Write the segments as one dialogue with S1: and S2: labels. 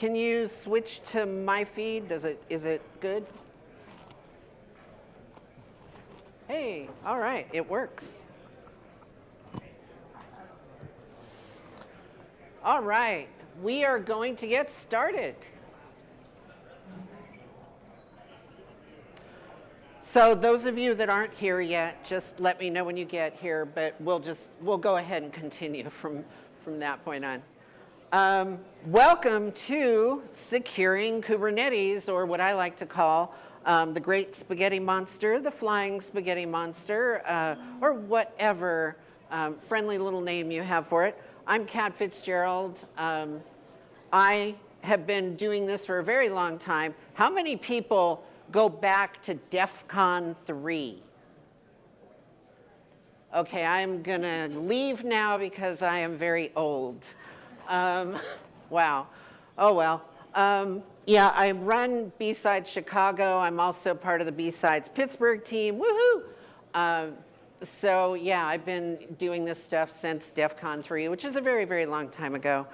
S1: Can you switch to my feed? Is it good? Hey, all right, it works. All right, we are going to get started. So those of you that aren't here yet, just let me know when you get here, but we'll go ahead and continue from that point on. Welcome to Securing Kubernetes, or what I like to call the Great Spaghetti Monster, the Flying Spaghetti Monster, or whatever friendly little name you have for it. I'm Kat Fitzgerald. I have been doing this for a very long time. How many people go back to DEF CON 3? Okay, I'm gonna leave now because I am very old. Wow, oh well. Yeah, I run B-Sides Chicago. I'm also part of the B-Sides Pittsburgh team, woohoo! So yeah, I've been doing this stuff since DEF CON 3, which is a very, very long time ago.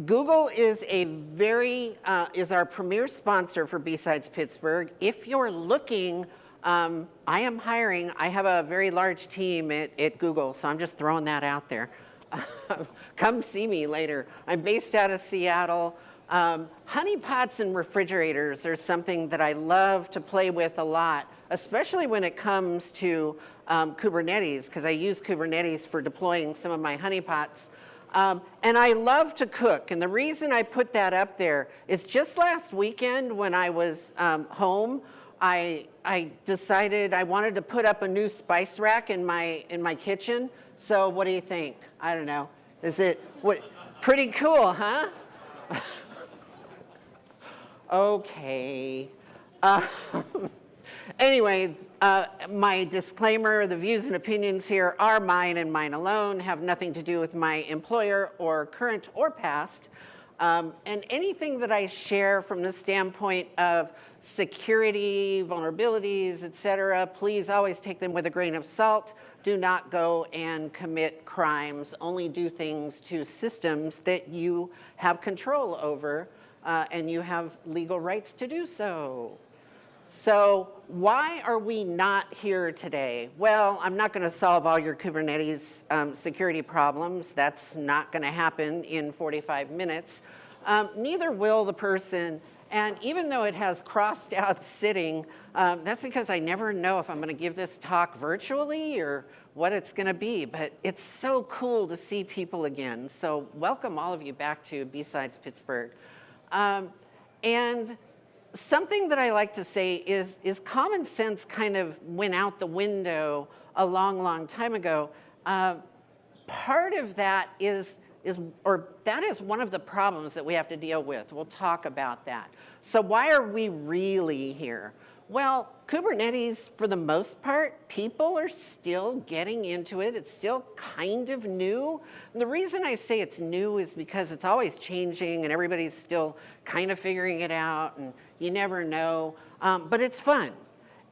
S1: Google is is our premier sponsor for B-Sides Pittsburgh. If you're looking, I am hiring. I have a very large team at Google, so I'm just throwing that out there. Come see me later. I'm based out of Seattle. Honeypots and refrigerators are something that I love to play with a lot, especially when it comes to Kubernetes, because I use Kubernetes for deploying some of my honeypots. And I love to cook, and the reason I put that up there is just last weekend when I was home, I decided I wanted to put up a new spice rack in my kitchen. So what do you think? I don't know. Is it pretty cool, huh? Okay. Anyway, my disclaimer, the views and opinions here are mine and mine alone, have nothing to do with my employer or current or past. And anything that I share from the standpoint of security, vulnerabilities, et cetera, please always take them with a grain of salt. Do not go and commit crimes. Only do things to systems that you have control over and you have legal rights to do so. So why are we not here today? Well, I'm not going to solve all your Kubernetes security problems. That's not going to happen in 45 minutes. Neither will the person. And even though it has crossed out sitting, that's because I never know if I'm going to give this talk virtually or what it's going to be. But it's so cool to see people again. So welcome all of you back to B-Sides Pittsburgh. And something that I like to say is common sense kind of went out the window a long, long time ago. Part of that that is one of the problems that we have to deal with. We'll talk about that. So why are we really here? Well, Kubernetes, for the most part, people are still getting into it. It's still kind of new. And the reason I say it's new is because it's always changing and everybody's still kind of figuring it out and you never know, but it's fun.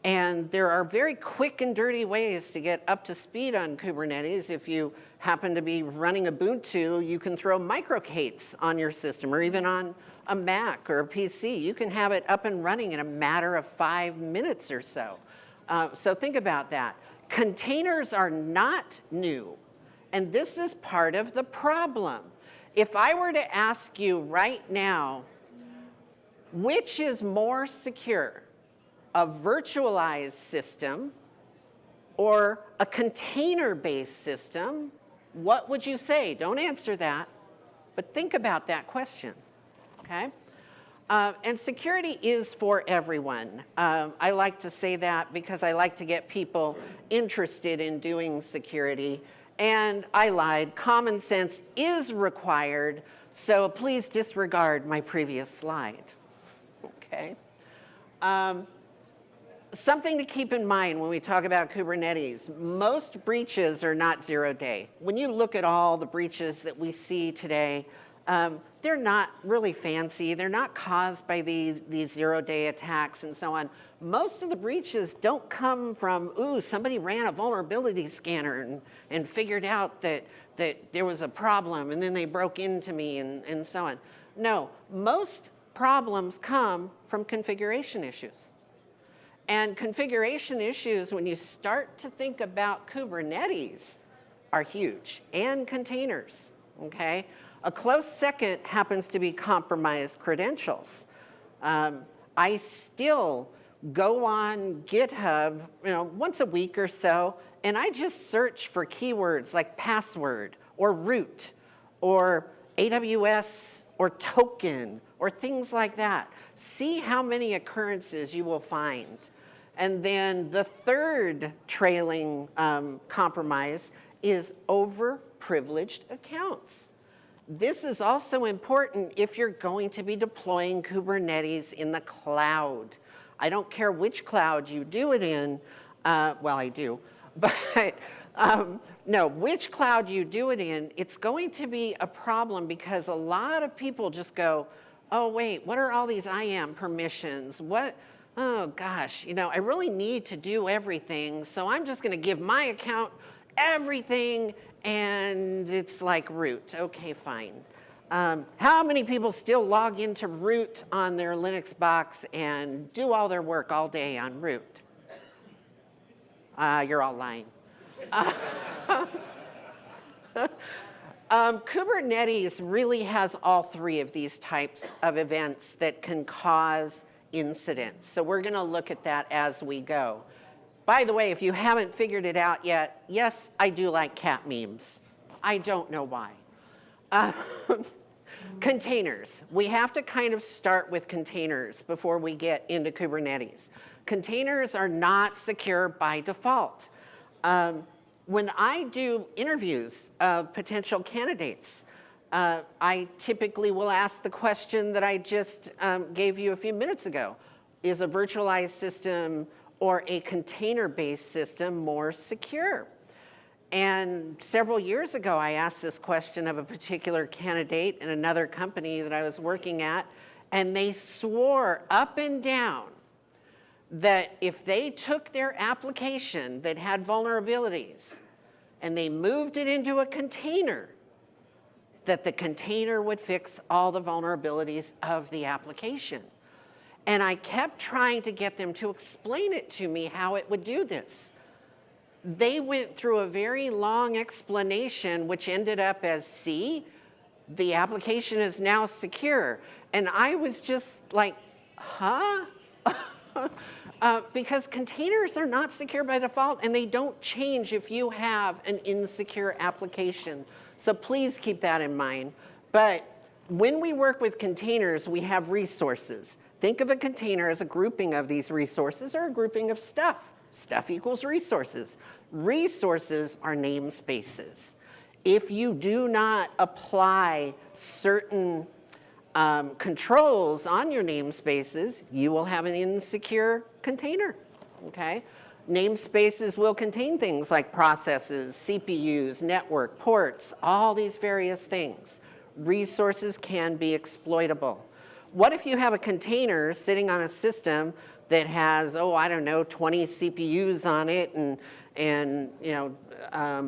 S1: And there are very quick and dirty ways to get up to speed on Kubernetes. If you happen to be running Ubuntu, you can throw micro k8s on your system or even on a Mac or a PC. You can have it up and running in a matter of 5 minutes or so. So think about that. Containers are not new, and this is part of the problem. If I were to ask you right now, which is more secure, a virtualized system or a container-based system, what would you say? Don't answer that, but think about that question, okay? And security is for everyone. I like to say that because I like to get people interested in doing security. And I lied, common sense is required, so please disregard my previous slide, okay? Something to keep in mind when we talk about Kubernetes, most breaches are not zero-day. When you look at all the breaches that we see today, they're not really fancy. They're not caused by these zero-day attacks and so on. Most of the breaches don't come from, ooh, somebody ran a vulnerability scanner and figured out that there was a problem and then they broke into me and so on. No, most problems come from configuration issues. And configuration issues, when you start to think about Kubernetes, are huge, and containers, okay? A close second happens to be compromised credentials. I still go on GitHub, once a week or so, and I just search for keywords like password or root or AWS or token or things like that. See how many occurrences you will find. And then the third trailing compromise is overprivileged accounts. This is also important if you're going to be deploying Kubernetes in the cloud. I don't care which cloud you do it in. Well, I do. But no, which cloud you do it in, it's going to be a problem because a lot of people just go, oh, wait, what are all these IAM permissions? Oh, gosh, I really need to do everything, so I'm just going to give my account everything, and it's like root. Okay, fine. How many people still log into root on their Linux box and do all their work all day on root? You're all lying. Kubernetes really has all three of these types of events that can cause incidents. So we're going to look at that as we go. By the way, if you haven't figured it out yet, yes, I do like cat memes. I don't know why. Containers. We have to kind of start with containers before we get into Kubernetes. Containers are not secure by default. When I do interviews of potential candidates, I typically will ask the question that I just gave you a few minutes ago. Is a virtualized system or a container-based system more secure? And several years ago, I asked this question of a particular candidate in another company that I was working at, and they swore up and down that if they took their application that had vulnerabilities and they moved it into a container, that the container would fix all the vulnerabilities of the application. And I kept trying to get them to explain it to me how it would do this. They went through a very long explanation, which ended up as, see, the application is now secure. And I was just like, huh? Because containers are not secure by default, and they don't change if you have an insecure application. So please keep that in mind. But when we work with containers, we have resources. Think of a container as a grouping of these resources or a grouping of stuff. Stuff equals resources. Resources are namespaces. If you do not apply certain controls on your namespaces, you will have an insecure container, okay? Namespaces will contain things like processes, CPUs, network, ports, all these various things. Resources can be exploitable. What if you have a container sitting on a system that has, 20 CPUs on it and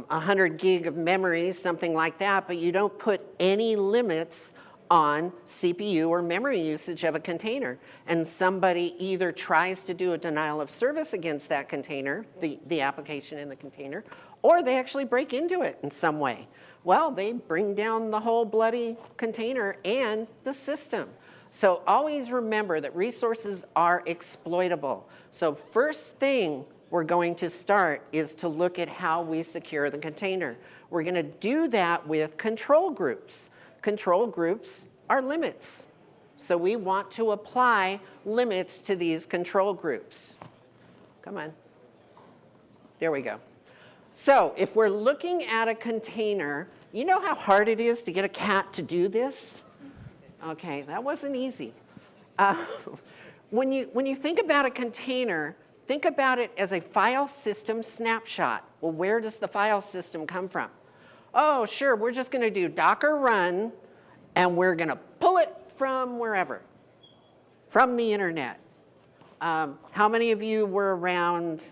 S1: 100 gig of memory, something like that, but you don't put any limits on CPU or memory usage of a container, and somebody either tries to do a denial of service against that container, the application in the container, or they actually break into it in some way. Well, they bring down the whole bloody container and the system. So always remember that resources are exploitable. So first thing we're going to start is to look at how we secure the container. We're going to do that with control groups. Control groups are limits. So we want to apply limits to these control groups. Come on. There we go. So if we're looking at a container, you know how hard it is to get a cat to do this? Okay, that wasn't easy. When you think about a container, think about it as a file system snapshot. Well, where does the file system come from? Oh, sure, we're just going to do Docker run, and we're going to pull it from wherever, from the internet. How many of you were around,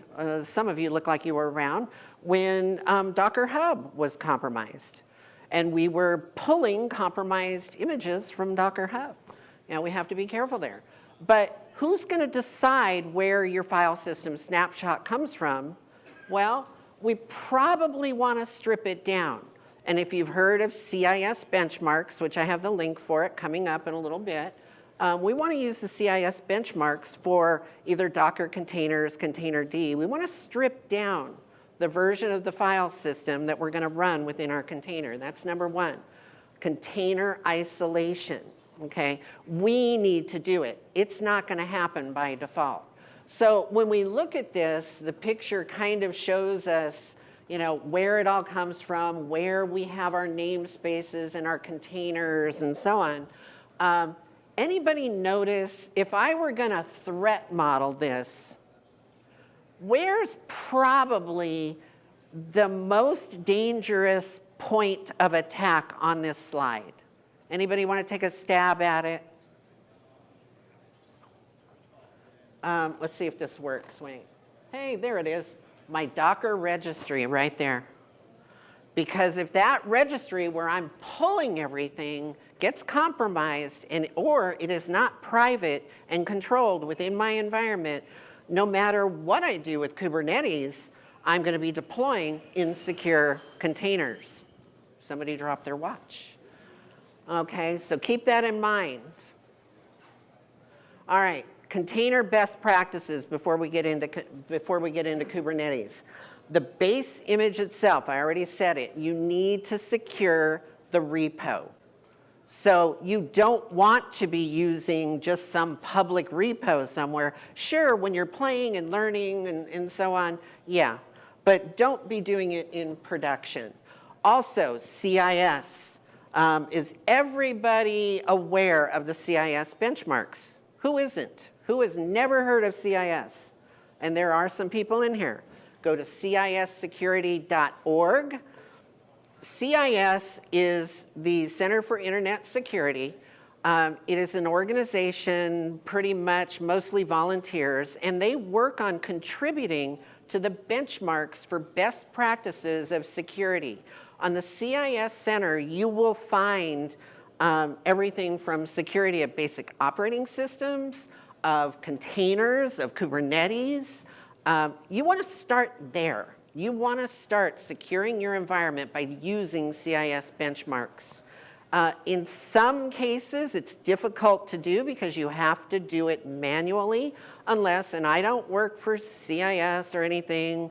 S1: some of you look like you were around, when Docker Hub was compromised? and we were pulling compromised images from Docker Hub. Now, we have to be careful there. But who's going to decide where your file system snapshot comes from? Well, we probably want to strip it down. And if you've heard of CIS benchmarks, which I have the link for it coming up in a little bit, we want to use the CIS benchmarks for either Docker containers, Containerd. We want to strip down the version of the file system that we're going to run within our container. That's number one. Container isolation, okay? We need to do it. It's not going to happen by default. So when we look at this, the picture kind of shows us, you know, where it all comes from, where we have our namespaces and our containers and so on. Anybody notice, if I were going to threat model this, where's probably the most dangerous point of attack on this slide? Anybody want to take a stab at it? Let's see if this works. Wait. Hey, there it is. My Docker registry right there. Because if that registry where I'm pulling everything gets compromised or it is not private and controlled within my environment, no matter what I do with Kubernetes, I'm going to be deploying insecure containers. Somebody dropped their watch. Okay, so keep that in mind. All right, container best practices before we get into Kubernetes. The base image itself, I already said it, you need to secure the repo. So you don't want to be using just some public repo somewhere. Sure, when you're playing and learning and so on, yeah, but don't be doing it in production. Also, CIS. Is everybody aware of the CIS benchmarks? Who isn't? Who has never heard of CIS? And there are some people in here. Go to cissecurity.org. CIS is the Center for Internet Security. It is an organization, pretty much mostly volunteers, and they work on contributing to the benchmarks for best practices of security. On the CIS Center, you will find everything from security of basic operating systems, of containers, of Kubernetes. You want to start there. You want to start securing your environment by using CIS benchmarks. In some cases, it's difficult to do because you have to do it manually, unless, and I don't work for CIS or anything,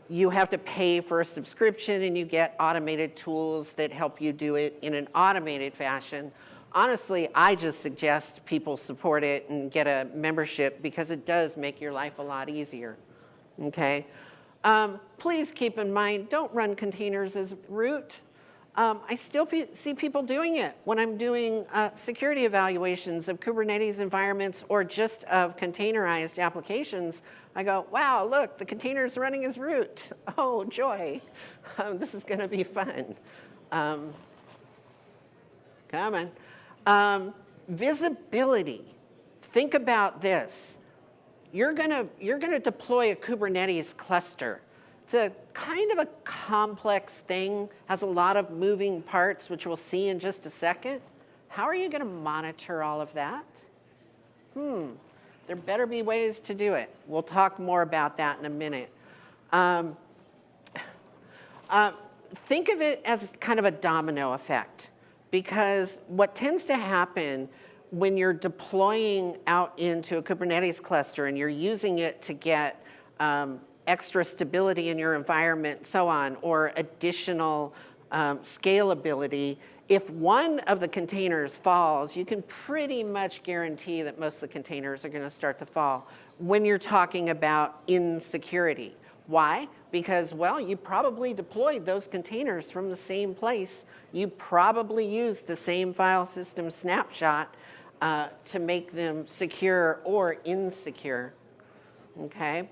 S1: you have to pay for a subscription and you get automated tools that help you do it in an automated fashion. Honestly, I just suggest people support it and get a membership because it does make your life a lot easier, okay? Please keep in mind, don't run containers as root. I still see people doing it when I'm doing security evaluations of Kubernetes environments or just of containerized applications. I go, wow, look, the container's running as root. Oh, joy. This is going to be fun. Come on. Visibility. Think about this. You're gonna deploy a Kubernetes cluster. It's a kind of a complex thing, has a lot of moving parts, which we'll see in just a second. How are you going to monitor all of that? There better be ways to do it. We'll talk more about that in a minute. Think of it as kind of a domino effect, because what tends to happen when you're deploying out into a Kubernetes cluster and you're using it to get extra stability in your environment, so on, or additional scalability, if one of the containers falls, you can pretty much guarantee that most of the containers are going to start to fall when you're talking about insecurity. Why? Because, well, you probably deployed those containers from the same place. You probably used the same file system snapshot to make them secure or insecure, okay?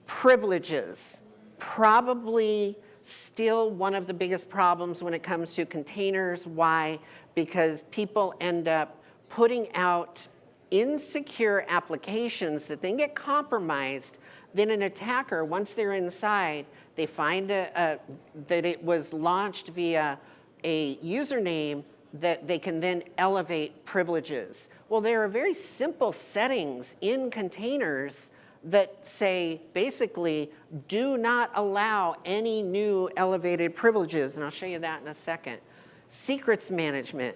S1: Privileges, probably still one of the biggest problems when it comes to containers. Why? Because people end up putting out insecure applications that then get compromised. Then an attacker, once they're inside, They find that it was launched via a username that they can then elevate privileges. Well, there are very simple settings in containers that say, basically, do not allow any new elevated privileges, and I'll show you that in a second. Secrets management.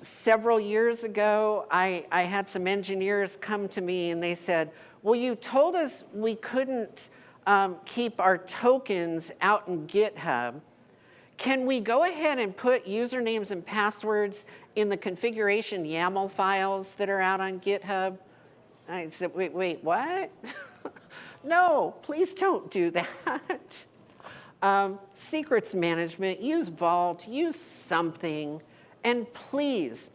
S1: Several years ago, I had some engineers come to me and they said, well, you told us we couldn't keep our tokens out in GitHub. Can we go ahead and put usernames and passwords in the configuration YAML files that are out on GitHub? I said, wait, what? No, please don't do that. Secrets management, use Vault, use something. And please,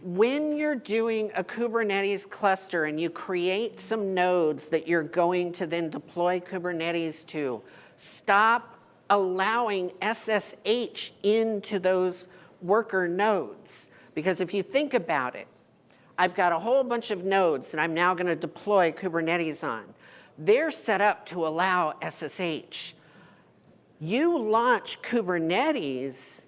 S1: when you're doing a Kubernetes cluster and you create some nodes that you're going to then deploy Kubernetes to, stop allowing SSH into those worker nodes. Because if you think about it, I've got a whole bunch of nodes that I'm now going to deploy Kubernetes on. They're set up to allow SSH. You launch Kubernetes,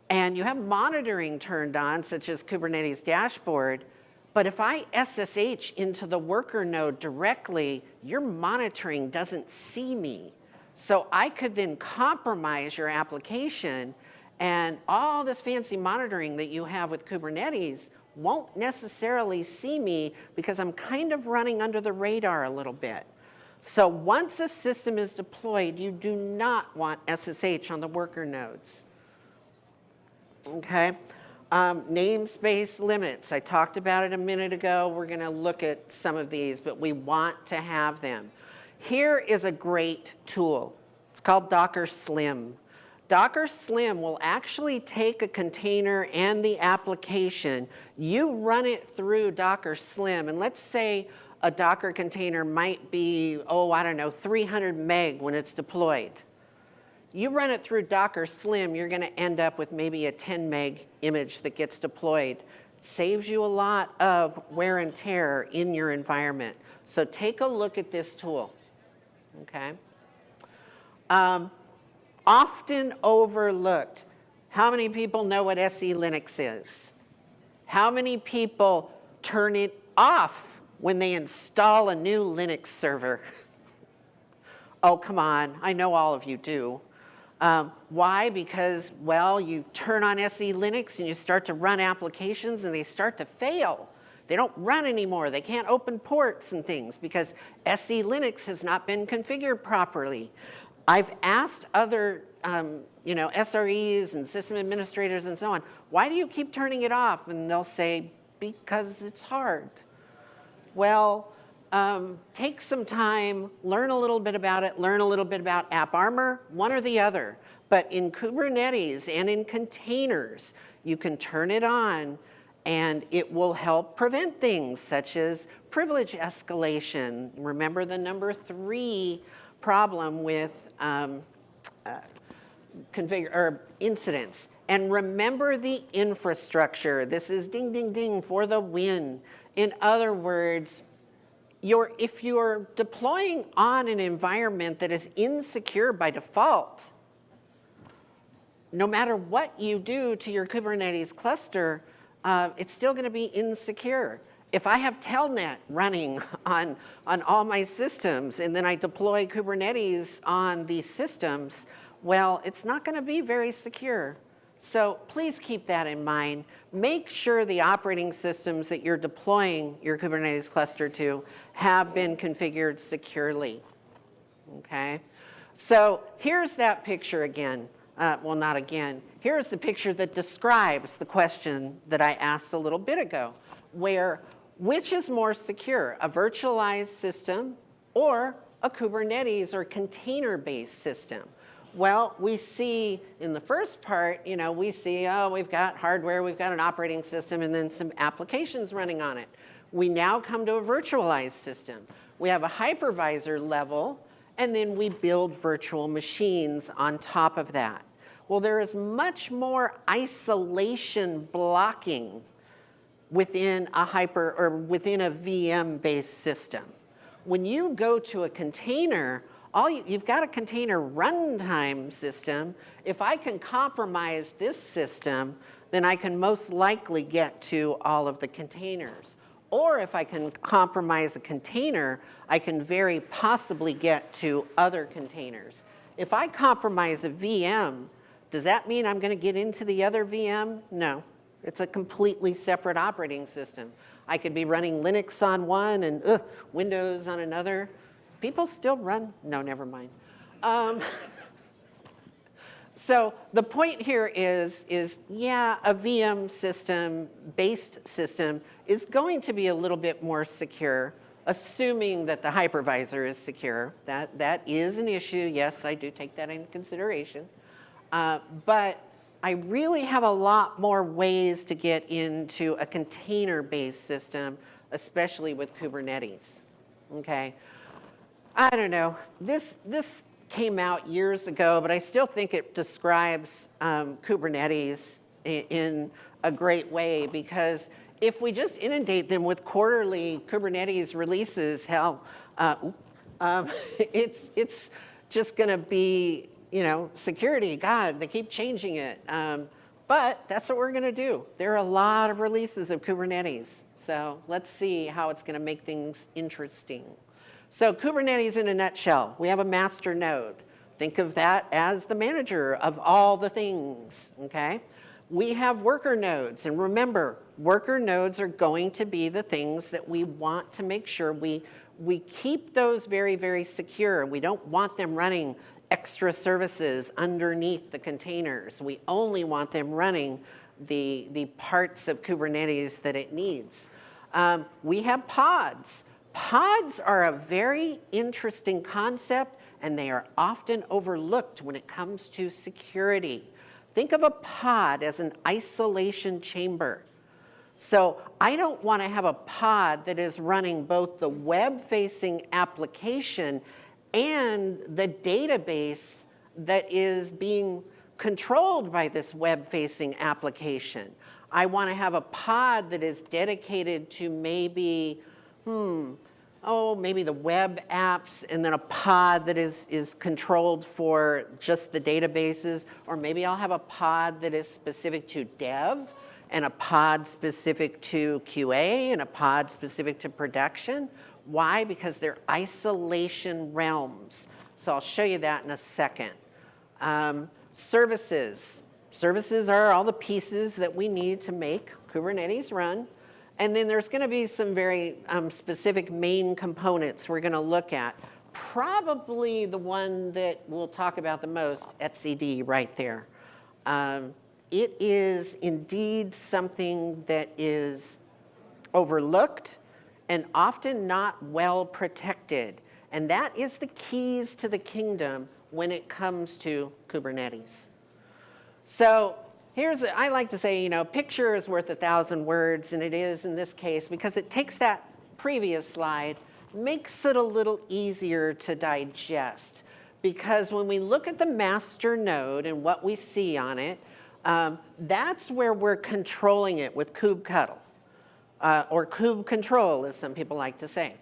S1: and you have monitoring turned on, such as Kubernetes dashboard, but if I SSH into the worker node directly, your monitoring doesn't see me. So I could then compromise your application, and all this fancy monitoring that you have with Kubernetes won't necessarily see me because I'm kind of running under the radar a little bit. So once a system is deployed, you do not want SSH on the worker nodes. Okay, namespace limits. I talked about it a minute ago. We're going to look at some of these, but we want to have them. Here is a great tool. It's called Docker Slim. Docker Slim will actually take a container and the application. You run it through Docker Slim, and let's say a Docker container might be, 300 meg when it's deployed. You run it through Docker Slim, you're going to end up with maybe a 10 meg image that gets deployed. Saves you a lot of wear and tear in your environment. So take a look at this tool, okay? Often overlooked. How many people know what SE Linux is? How many people turn it off when they install a new Linux server? Oh, come on, I know all of you do. Why? Because, well, you turn on SE Linux and you start to run applications and they start to fail. They don't run anymore. They can't open ports and things because SE Linux has not been configured properly. I've asked other SREs and system administrators and so on, why do you keep turning it off? And they'll say, because it's hard. Well, take some time, learn a little bit about it, learn a little bit about AppArmor, one or the other. But in Kubernetes and in containers, you can turn it on and it will help prevent things such as privilege escalation. Remember the number 3 problem with incidents. And remember the infrastructure. This is ding, ding, ding for the win. In other words, if you're deploying on an environment that is insecure by default, no matter what you do to your Kubernetes cluster, it's still going to be insecure. If I have Telnet running on all my systems and then I deploy Kubernetes on these systems, well, it's not going to be very secure. So please keep that in mind. Make sure the operating systems that you're deploying your Kubernetes cluster to have been configured securely. Okay? So here's that picture again. Well, not again. Here's the picture that describes the question that I asked a little bit ago, which is more secure, a virtualized system or a Kubernetes or container-based system? Well, we see in the first part, we see, we've got hardware, we've got an operating system, and then some applications running on it. We now come to a virtualized system. We have a hypervisor level, and then we build virtual machines on top of that. Well, there is much more isolation blocking within a VM-based system. when you go to a container, you've got a container runtime system. If I can compromise this system, then I can most likely get to all of the containers. Or if I can compromise a container, I can very possibly get to other containers. If I compromise a VM, does that mean I'm going to get into the other VM? No. It's a completely separate operating system. I could be running Linux on one and Windows on another. People still run, no, never mind. So the point here is yeah, a VM system, based system, is going to be a little bit more secure, assuming that the hypervisor is secure. That is an issue. Yes, I do take that into consideration. But I really have a lot more ways to get into a container-based system, especially with Kubernetes, okay? I don't know, this came out years ago, but I still think it describes Kubernetes in a great way, because if we just inundate them with quarterly Kubernetes releases, hell, it's just gonna be, you know, security, God, they keep changing it. But that's what we're gonna do. There are a lot of releases of Kubernetes. So let's see how it's gonna make things interesting. So Kubernetes in a nutshell, we have a master node. Think of that as the manager of all the things, okay? We have worker nodes, and remember, worker nodes are going to be the things that we want to make sure we keep those very, very secure. We don't want them running extra services underneath the containers. We only want them running the parts of Kubernetes that it needs. We have pods. Pods are a very interesting concept, and they are often overlooked when it comes to security. Think of a pod as an isolation chamber. So I don't want to have a pod that is running both the web-facing application and the database that is being controlled by this web-facing application. I want to have a pod that is dedicated to maybe, maybe the web apps, and then a pod that is controlled for just the databases, or maybe I'll have a pod that is specific to dev, and a pod specific to QA, and a pod specific to production. Why? Because they're isolation realms. So I'll show you that in a second. Services. Services are all the pieces that we need to make Kubernetes run. And then there's going to be some very specific main components we're going to look at. Probably the one that we'll talk about the most, etcd, right there. It is indeed something that is overlooked and often not well protected. And that is the keys to the kingdom when it comes to Kubernetes. So I like to say, you know, picture is worth 1,000 words, and it is in this case, because it takes that previous slide, makes it a little easier to digest. Because when we look at the master node and what we see on it, that's where we're controlling it with kubectl, or kube control, as some people like to say.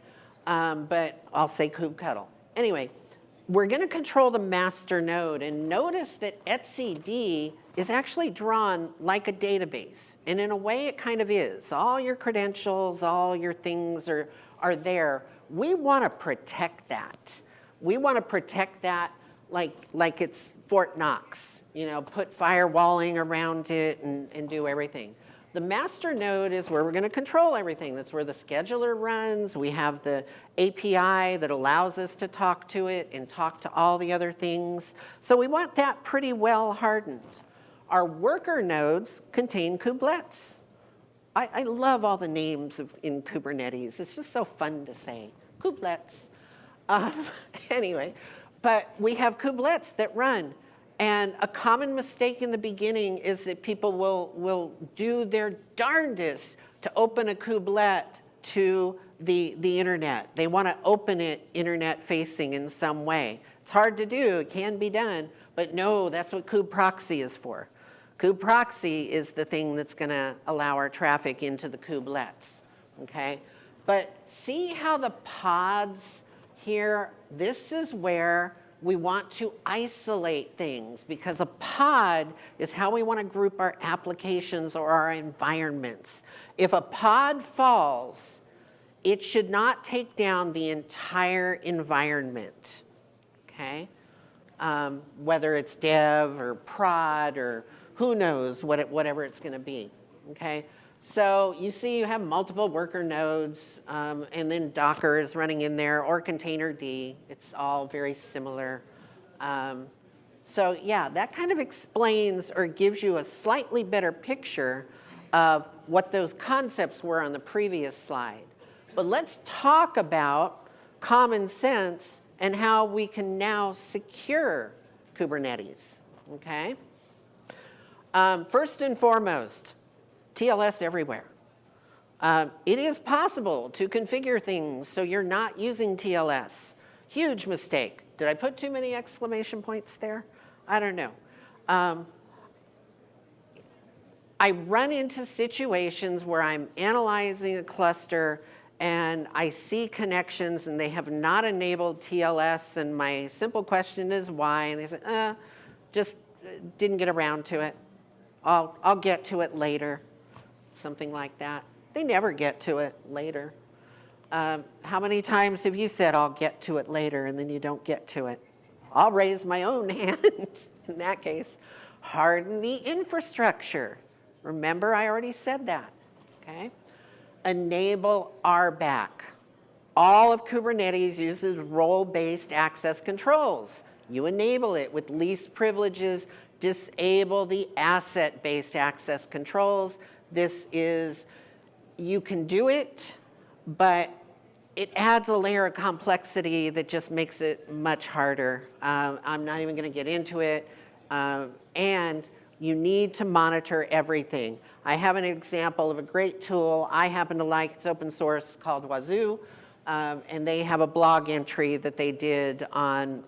S1: But I'll say kubectl. Anyway, we're going to control the master node, and notice that etcd is actually drawn like a database. And in a way, it kind of is. All your credentials, all your things are there. We want to protect that. We want to protect that like it's Fort Knox, you know, put firewalling around it and do everything. The master node is where we're going to control everything. That's where the scheduler runs. We have the API that allows us to talk to it and talk to all the other things. So we want that pretty well hardened. Our worker nodes contain kubelets. I love all the names in Kubernetes. It's just so fun to say, kubelets. Anyway, but we have kubelets that run. And a common mistake in the beginning is that people will do their darndest to open a kubelet to the internet. They want to open it internet facing in some way. It's hard to do, it can be done, but no, that's what kubeproxy is for. Kubeproxy is the thing that's going to allow our traffic into the kubelets, okay? But see how the pods here, this is where we want to isolate things, because a pod is how we want to group our applications or our environments. If a pod falls, it should not take down the entire environment, okay? Whether it's dev or prod or who knows, whatever it's going to be, okay? So you see you have multiple worker nodes, and then Docker is running in there, or containerd. It's all very similar. So yeah, that kind of explains or gives you a slightly better picture of what those concepts were on the previous slide. But let's talk about common sense and how we can now secure Kubernetes, okay? First and foremost, TLS everywhere. It is possible to configure things so you're not using TLS. Huge mistake. Did I put too many exclamation points there? I don't know. I run into situations where I'm analyzing a cluster and I see connections and they have not enabled TLS, and my simple question is why? And they say, just didn't get around to it. I'll get to it later. Something like that. They never get to it later. How many times have you said, I'll get to it later, and then you don't get to it? I'll raise my own hand in that case. Harden the infrastructure. Remember, I already said that, okay? Enable RBAC. All of Kubernetes uses role-based access controls. You enable it with least privileges, disable the asset-based access controls. This is, you can do it, but it adds a layer of complexity that just makes it much harder. I'm not even going to get into it. And you need to monitor everything. I have an example of a great tool I happen to like. It's open source, called Wazoo. And they have a blog entry that they did on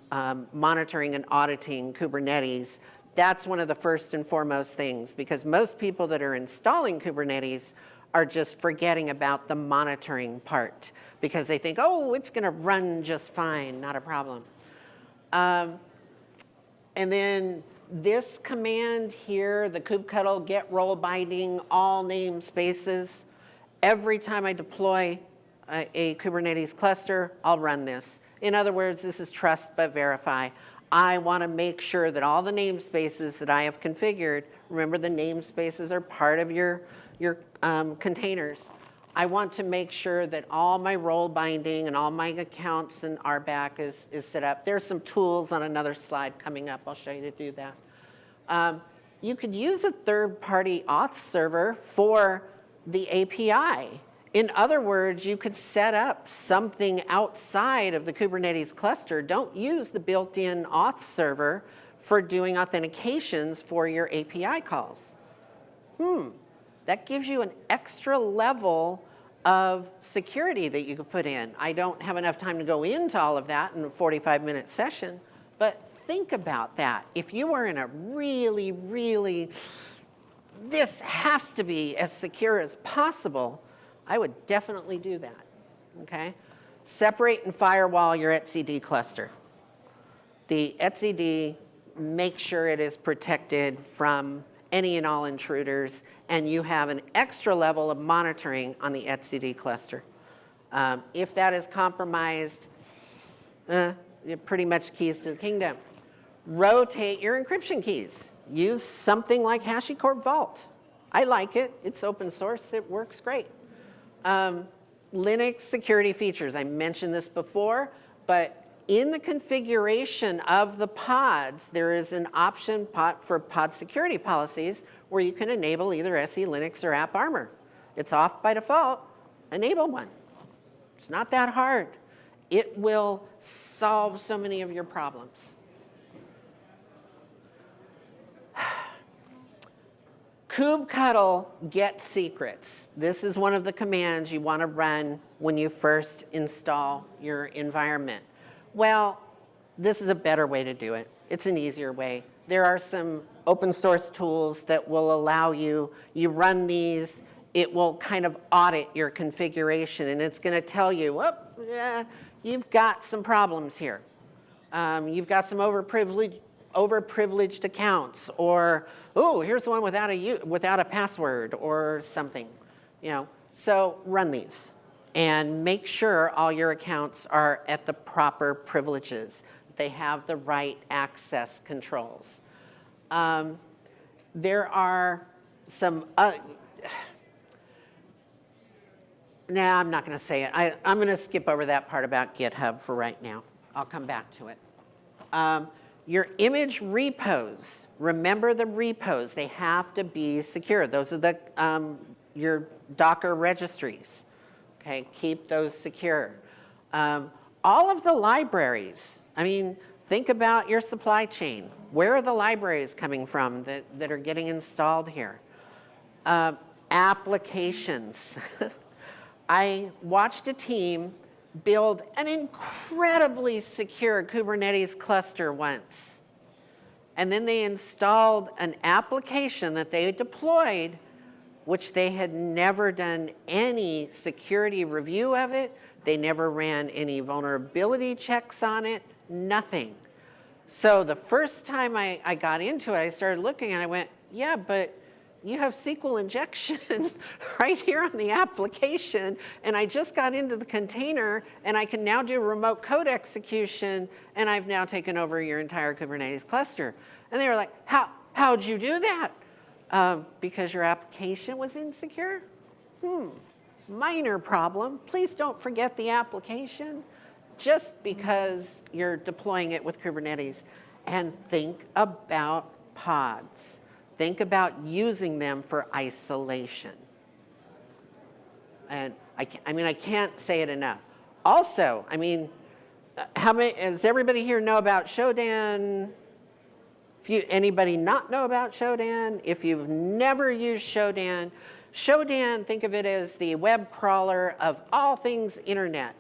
S1: monitoring and auditing Kubernetes. That's one of the first and foremost things, because most people that are installing Kubernetes are just forgetting about the monitoring part, because they think, oh, it's going to run just fine, not a problem. And then this command here, the kubectl get role binding all namespaces. Every time I deploy a Kubernetes cluster, I'll run this. In other words, this is trust but verify. I want to make sure that all the namespaces that I have configured, remember the namespaces are part of your containers. I want to make sure that all my role binding and all my accounts and RBAC is set up. There's some tools on another slide coming up. I'll show you to do that. You could use a third-party auth server for the API. In other words, you could set up something outside of the Kubernetes cluster. Don't use the built-in auth server for doing authentications for your API calls. That gives you an extra level of security that you could put in. I don't have enough time to go into all of that in a 45-minute session, but think about that. If you were in a really, this has to be as secure as possible, I would definitely do that, okay? Separate and firewall your etcd cluster. The etcd, make sure it is protected from any and all intruders, and you have an extra level of monitoring on the etcd cluster. If that is compromised, pretty much keys to the kingdom. Rotate your encryption keys. Use something like HashiCorp Vault. I like it. It's open source. It works great. Linux security features. I mentioned this before, but in the configuration of the pods, there is an option for pod security policies where you can enable either SE Linux or AppArmor. It's off by default. Enable one. It's not that hard. It will solve so many of your problems. kubectl get secrets. This is one of the commands you want to run when you first install your environment. Well, this is a better way to do it. It's an easier way. There are some open source tools that will allow you run these, it will kind of audit your configuration, and it's going to tell you, oh, yeah, you've got some problems here. You've got some overprivileged accounts, or oh, here's one without a password or something, you know. So run these and make sure all your accounts are at the proper privileges. They have the right access controls. There are some. Nah, I'm not going to say it. I'm going to skip over that part about GitHub for right now. I'll come back to it. Your image repos, remember the repos, they have to be secure. Those are the, your Docker registries, okay? Keep those secure. All of the libraries, I mean, think about your supply chain. Where are the libraries coming from that are getting installed here? Applications. I watched a team build an incredibly secure Kubernetes cluster once. And then they installed an application that they deployed, which they had never done any security review of it. They never ran any vulnerability checks on it, nothing. So the first time I got into it, I started looking and I went, yeah, but you have SQL injection right here on the application, and I just got into the container, and I can now do remote code execution, and I've now taken over your entire Kubernetes cluster. And they were like, how'd you do that? Because your application was insecure? Minor problem. Please don't forget the application just because you're deploying it with Kubernetes. And think about pods. Think about using them for isolation. And I can't say it enough. Also, I mean, does everybody here know about Shodan? Anybody not know about Shodan? If you've never used Shodan, think of it as the web crawler of all things internet.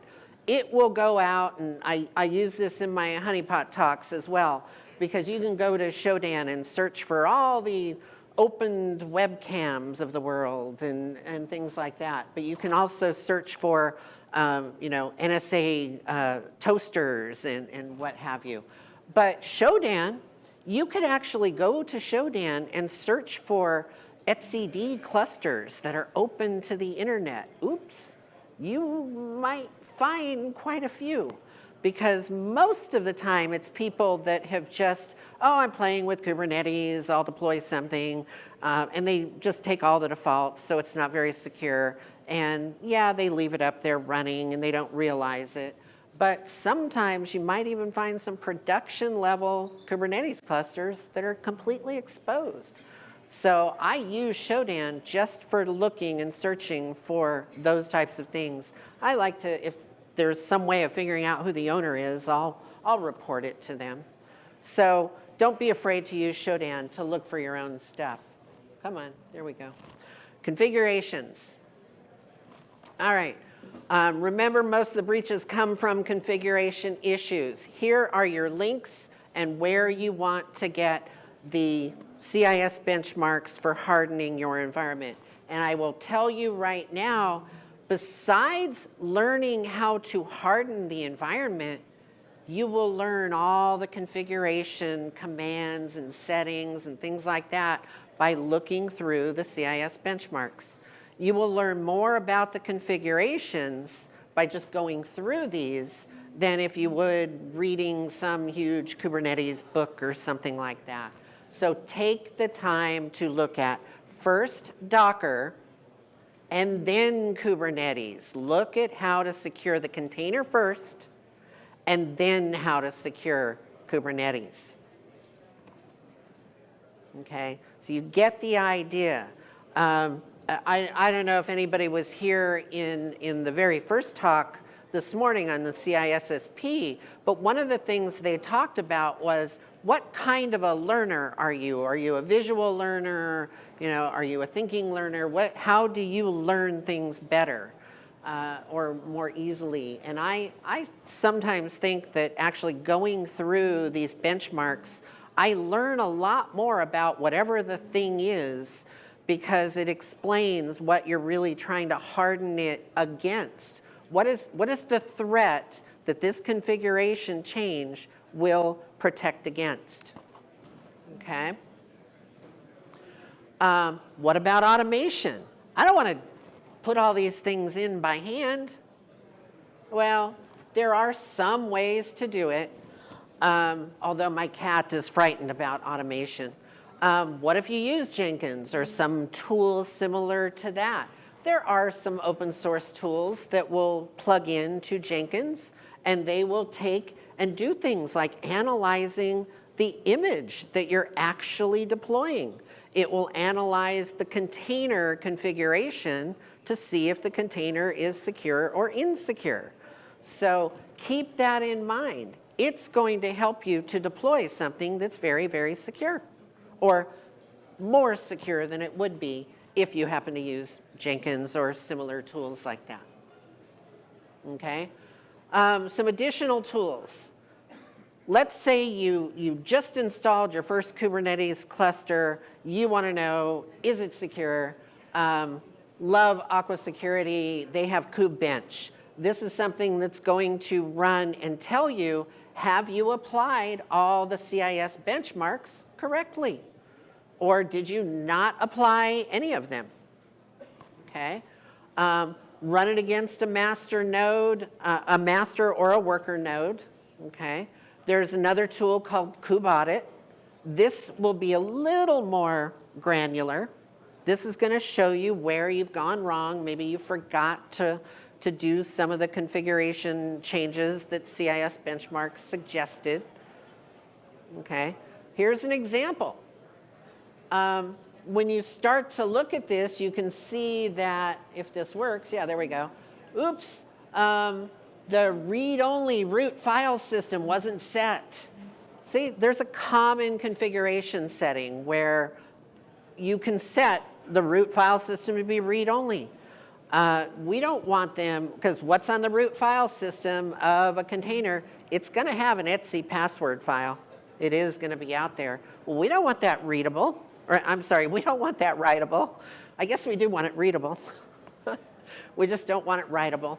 S1: It will go out, and I use this in my honeypot talks as well, because you can go to Shodan and search for all the opened webcams of the world and things like that. But you can also search for, NSA toasters and what have you. But Shodan, you could actually go to Shodan and search for etcd clusters that are open to the internet. Oops, you might find quite a few. Because most of the time it's people that have just, I'm playing with Kubernetes, I'll deploy something, and they just take all the defaults, so it's not very secure. And yeah, they leave it up there running and they don't realize it. But sometimes you might even find some production level Kubernetes clusters that are completely exposed. So I use Shodan just for looking and searching for those types of things. I like to, if there's some way of figuring out who the owner is, I'll report it to them. So don't be afraid to use Shodan to look for your own stuff. Come on, there we go. Configurations. All right, remember most of the breaches come from configuration issues. Here are your links and where you want to get the CIS benchmarks for hardening your environment. And I will tell you right now, besides learning how to harden the environment, you will learn all the configuration commands and settings and things like that by looking through the CIS benchmarks. You will learn more about the configurations by just going through these than if you would reading some huge Kubernetes book or something like that. So take the time to look at first Docker, and then Kubernetes. Look at how to secure the container first, and then how to secure Kubernetes. Okay, so you get the idea. I don't know if anybody was here in the very first talk this morning on the CISSP, but one of the things they talked about was, what kind of a learner are you? Are you a visual learner? Are you a thinking learner? How do you learn things better or more easily? And I sometimes think that actually going through these benchmarks, I learn a lot more about whatever the thing is because it explains what you're really trying to harden it against. What is the threat that this configuration change will protect against? Okay. What about automation? I don't want to put all these things in by hand. Well, there are some ways to do it, although my cat is frightened about automation. What if you use Jenkins or some tools similar to that? There are some open source tools that will plug into Jenkins, and they will take and do things like analyzing the image that you're actually deploying. It will analyze the container configuration to see if the container is secure or insecure. So keep that in mind. It's going to help you to deploy something that's very, very secure, or more secure than it would be if you happen to use Jenkins or similar tools like that. Okay? Some additional tools. Let's say you just installed your first Kubernetes cluster. You want to know, is it secure? Love Aqua Security. They have KubeBench. This is something that's going to run and tell you, have you applied all the CIS benchmarks correctly? Or did you not apply any of them? Okay. Run it against a master node, a master or a worker node. Okay. There's another tool called KubeAudit. This will be a little more granular. This is going to show you where you've gone wrong. Maybe you forgot to do some of the configuration changes that CIS benchmarks suggested. Okay. Here's an example. When you start to look at this, you can see that if this works, yeah, there we go. Oops, the read-only root file system wasn't set. See, there's a common configuration setting where you can set the root file system to be read-only. We don't want them, because what's on the root file system of a container? It's going to have an etc password file. It is going to be out there. Well, we don't want that readable. Or, I'm sorry, we don't want that writable. I guess we do want it readable. We just don't want it writable.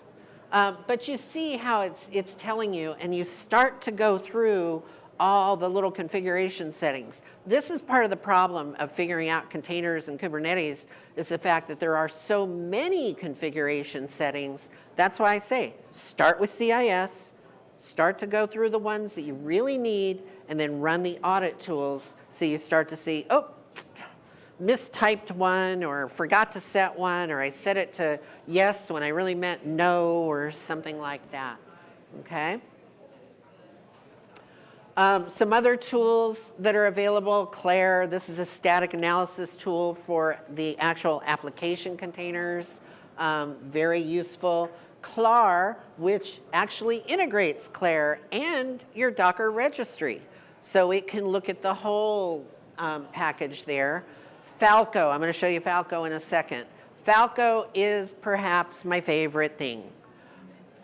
S1: But you see how it's telling you, and you start to go through all the little configuration settings. This is part of the problem of figuring out containers and Kubernetes, is the fact that there are so many configuration settings. That's why I say, start with CIS, start to go through the ones that you really need, and then run the audit tools so you start to see, oh, mistyped one, or forgot to set one, or I set it to yes when I really meant no, or something like that. Okay? Some other tools that are available, Claire, this is a static analysis tool for the actual application containers, very useful. Clar, which actually integrates Claire and your Docker registry. So it can look at the whole package there. Falco, I'm going to show you Falco in a second. Falco is perhaps my favorite thing.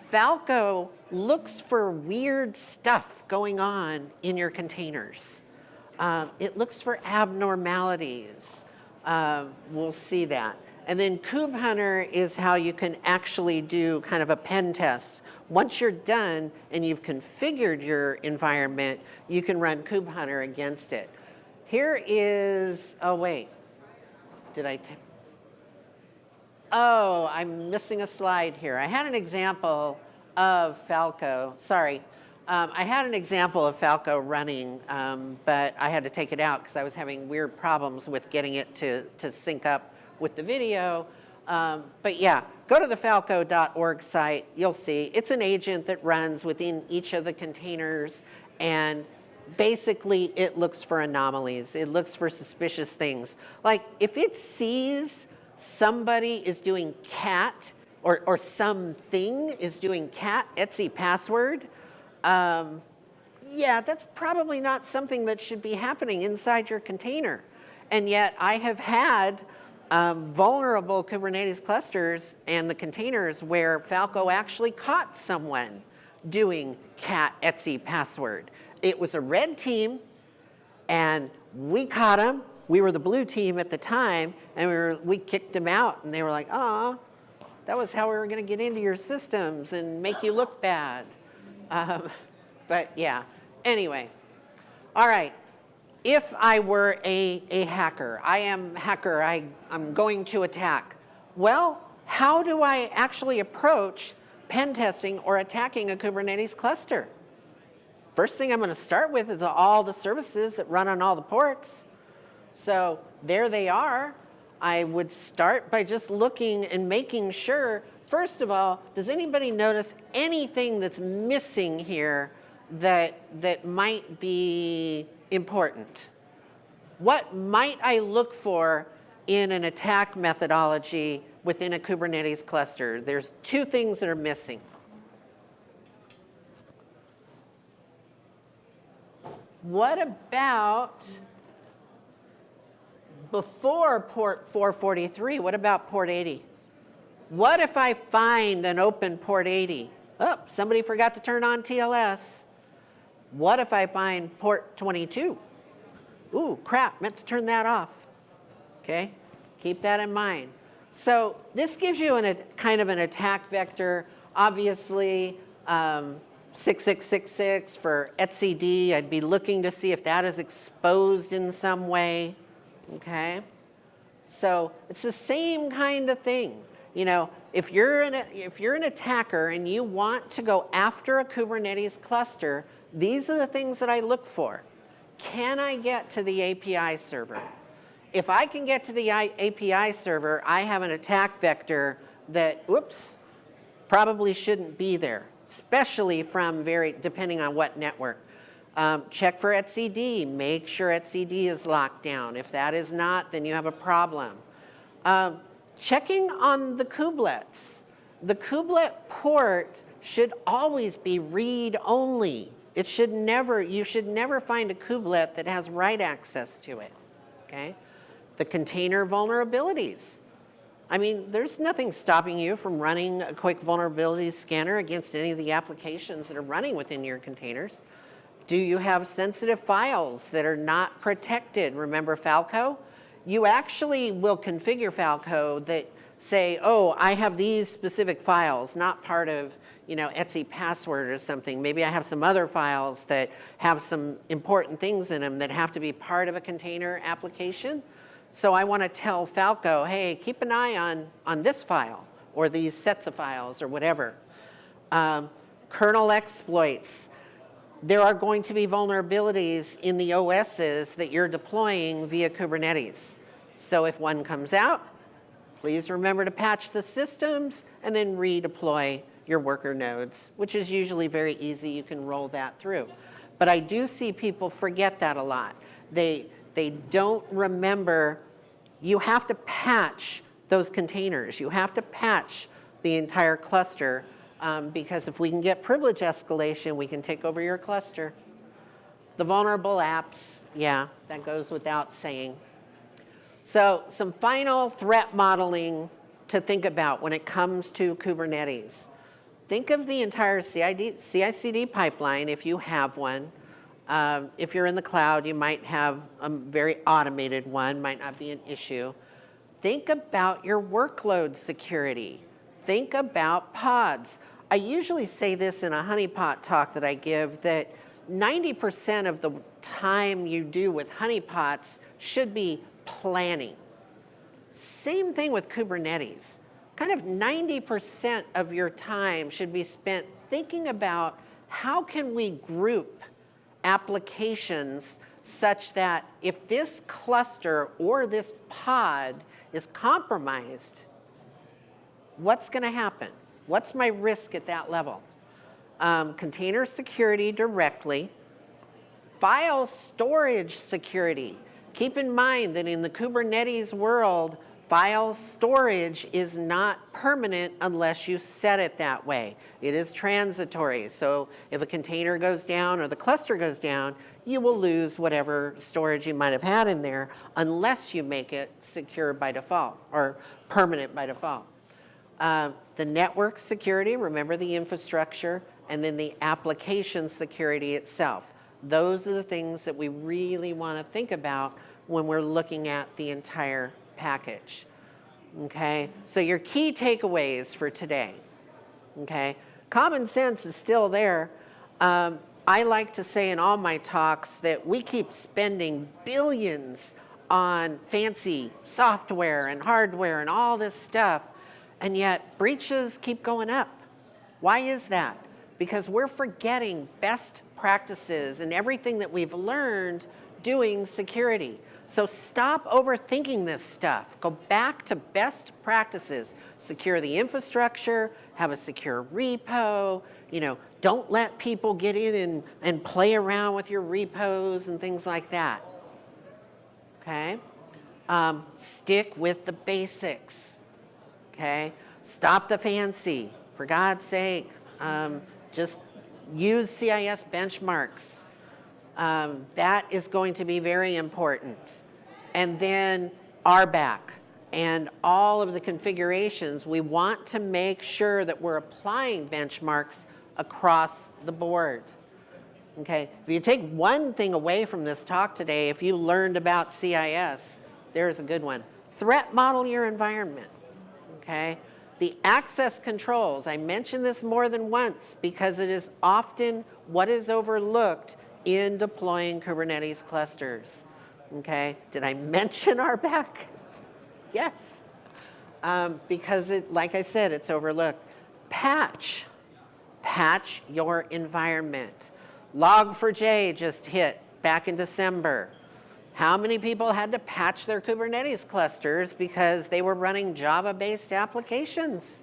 S1: Falco looks for weird stuff going on in your containers. It looks for abnormalities. We'll see that. And then KubeHunter is how you can actually do kind of a pen test. Once you're done and you've configured your environment, you can run KubeHunter against it. Here is, oh wait, oh, I'm missing a slide here. I had an example of Falco, sorry. I had an example of Falco running, but I had to take it out because I was having weird problems with getting it to sync up with the video. But yeah, go to the falco.org site. You'll see it's an agent that runs within each of the containers, and basically it looks for anomalies. It looks for suspicious things. Like if it sees somebody is doing cat or something is doing cat etc password, yeah, that's probably not something that should be happening inside your container. And yet I have had vulnerable Kubernetes clusters and the containers where Falco actually caught someone doing cat etc password. It was a red team, and we caught them, we were the blue team at the time, and we kicked them out, and they were like, "Ah, that was how we were going to get into your systems and make you look bad." But yeah, anyway. All right, if I were a hacker, I am hacker, I'm going to attack. Well, how do I actually approach pen testing or attacking a Kubernetes cluster? First thing I'm going to start with is all the services that run on all the ports. So there they are. I would start by just looking and making sure, first of all, does anybody notice anything that's missing here that might be important? What might I look for in an attack methodology within a Kubernetes cluster? There's two things that are missing. What about before port 443? What about port 80? What if I find an open port 80? Oh, somebody forgot to turn on TLS. What if I find port 22? Ooh, crap, meant to turn that off. Okay, keep that in mind. So this gives you a kind of an attack vector. Obviously, 6666 for etcd, I'd be looking to see if that is exposed in some way. Okay, so it's the same kind of thing. You know, if you're an attacker and you want to go after a Kubernetes cluster, these are the things that I look for. Can I get to the API server? If I can get to the API server, I have an attack vector that, oops, probably shouldn't be there, especially from depending on what network. Check for etcd, make sure etcd is locked down. If that is not, then you have a problem. Checking on the kubelets. The kubelet port should always be read-only. You should never find a kubelet that has write access to it, okay? The container vulnerabilities. I mean, there's nothing stopping you from running a quick vulnerability scanner against any of the applications that are running within your containers. Do you have sensitive files that are not protected? Remember Falco? You actually will configure Falco that say, oh, I have these specific files, not part of, etc password or something. Maybe I have some other files that have some important things in them that have to be part of a container application. So I want to tell Falco, hey, keep an eye on this file or these sets of files or whatever. Kernel exploits. There are going to be vulnerabilities in the OSs that you're deploying via Kubernetes. So if one comes out, please remember to patch the systems and then redeploy your worker nodes, which is usually very easy. You can roll that through. But I do see people forget that a lot. They don't remember you have to patch those containers. You have to patch the entire cluster because if we can get privilege escalation, we can take over your cluster. The vulnerable apps, yeah, that goes without saying. So some final threat modeling to think about when it comes to Kubernetes. Think of the entire CI/CD pipeline if you have one. If you're in the cloud, you might have a very automated one, might not be an issue. Think about your workload security. Think about pods. I usually say this in a honeypot talk that I give, that 90% of the time you do with honeypots should be planning. Same thing with Kubernetes. Kind of 90% of your time should be spent thinking about how can we group applications such that if this cluster or this pod is compromised, what's going to happen? What's my risk at that level? Container security directly. File storage security. Keep in mind that in the Kubernetes world, file storage is not permanent unless you set it that way. It is transitory. So if a container goes down or the cluster goes down, you will lose whatever storage you might have had in there unless you make it secure by default or permanent by default. The network security, remember the infrastructure, and then the application security itself. Those are the things that we really want to think about when we're looking at the entire package. Okay, so your key takeaways for today. Okay, common sense is still there. I like to say in all my talks that we keep spending billions on fancy software and hardware and all this stuff, and yet breaches keep going up. Why is that? Because we're forgetting best practices and everything that we've learned doing security. So stop overthinking this stuff. Go back to best practices. Secure the infrastructure, have a secure repo, don't let people get in and play around with your repos and things like that. Okay? Stick with the basics. Okay? Stop the fancy, for God's sake. Just use CIS benchmarks. That is going to be very important. And then RBAC and all of the configurations, we want to make sure that we're applying benchmarks across the board. Okay, if you take one thing away from this talk today, if you learned about CIS, there's a good one. Threat model your environment. Okay, the access controls, I mentioned this more than once because it is often what is overlooked in deploying Kubernetes clusters. Okay, did I mention RBAC? Yes, because like I said, it's overlooked. Patch your environment. Log4j just hit back in December. How many people had to patch their Kubernetes clusters because they were running Java-based applications?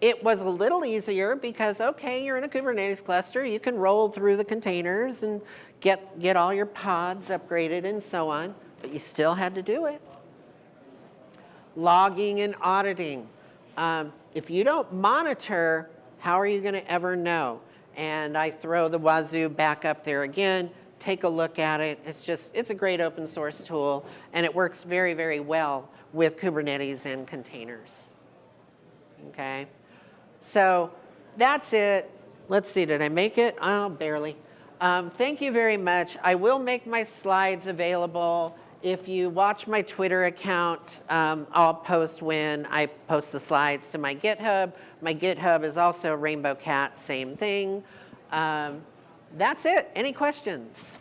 S1: It was a little easier because, okay, you're in a Kubernetes cluster, you can roll through the containers and get all your pods upgraded and so on, but you still had to do it. Logging and auditing. If you don't monitor, how are you going to ever know? And I throw the Wazoo back up there again. Take a look at it. It's a great open source tool, and it works very, very well with Kubernetes and containers. Okay? So that's it. Let's see, did I make it? Oh, barely. Thank you very much. I will make my slides available. If you watch my Twitter account, I'll post when I post the slides to my GitHub. My GitHub is also Rainbow Cat, same thing. That's it. Any questions?